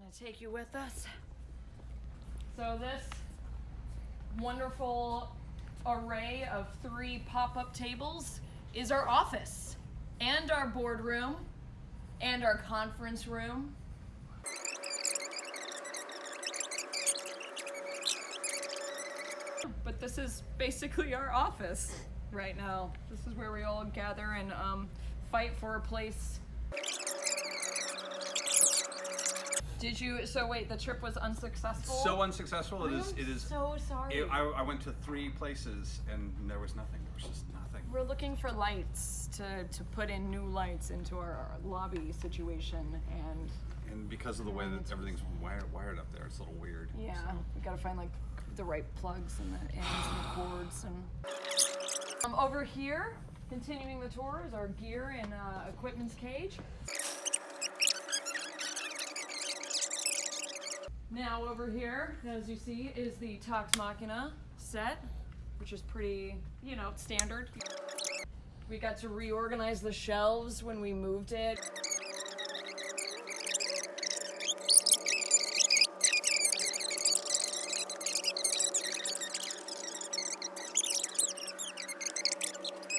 gonna take you with us. So this wonderful array of 3 pop-up tables is our office and our boardroom and our conference room. But this is basically our office right now. This is where we all gather and fight for a place. Did you, so wait, the trip was unsuccessful? So unsuccessful, it is. So sorry. I went to 3 places and there was nothing, there was just nothing. We're looking for lights to put in new lights into our lobby situation, And because of the way that everything's wired up there, it's a little weird. yeah, So. we gotta find like the right plugs and the ends and the cords. And over here, continuing the tour, is our gear and equipment's cage. Now over here, as you see, is the Tox Machina set, which is pretty, you know, standard. We got to reorganize the shelves when we moved it.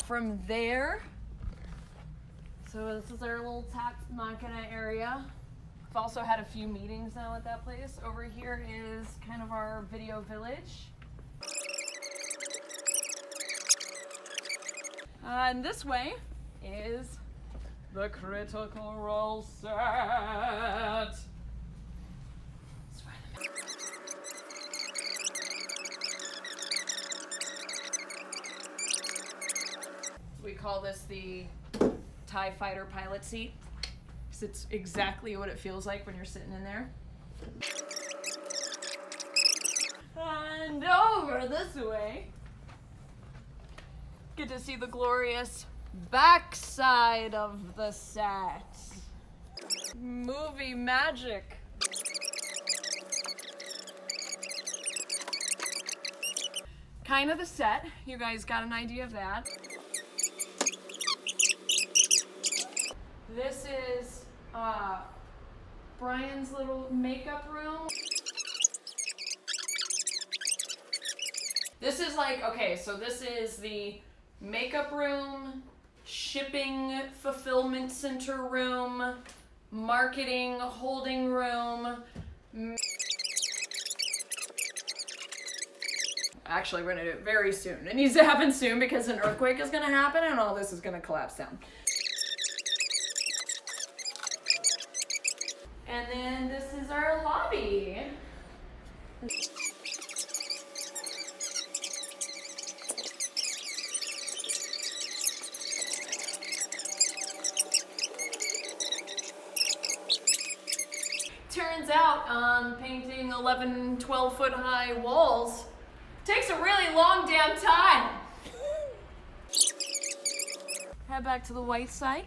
From there, so this is our little Tox Machina area. We've also had a few meetings now at that place. Over here is kind of our video village. And this way is the Critical Role set. We call this the TIE Fighter pilot seat, because it's exactly what it feels like when you're sitting in there. And over this way, get to see the glorious backside of the set. Movie magic. Kind of the set. You guys got an idea of that. This is Brian's little makeup room. This is like, okay, so this is the makeup room, shipping fulfillment center room, marketing holding room. Actually, we're gonna do it very soon. It needs to happen soon because an earthquake is gonna happen and all this is gonna collapse down. And then this is our lobby. Turns out painting 11, 12 foot high walls takes a really long damn time. Head back to the white side.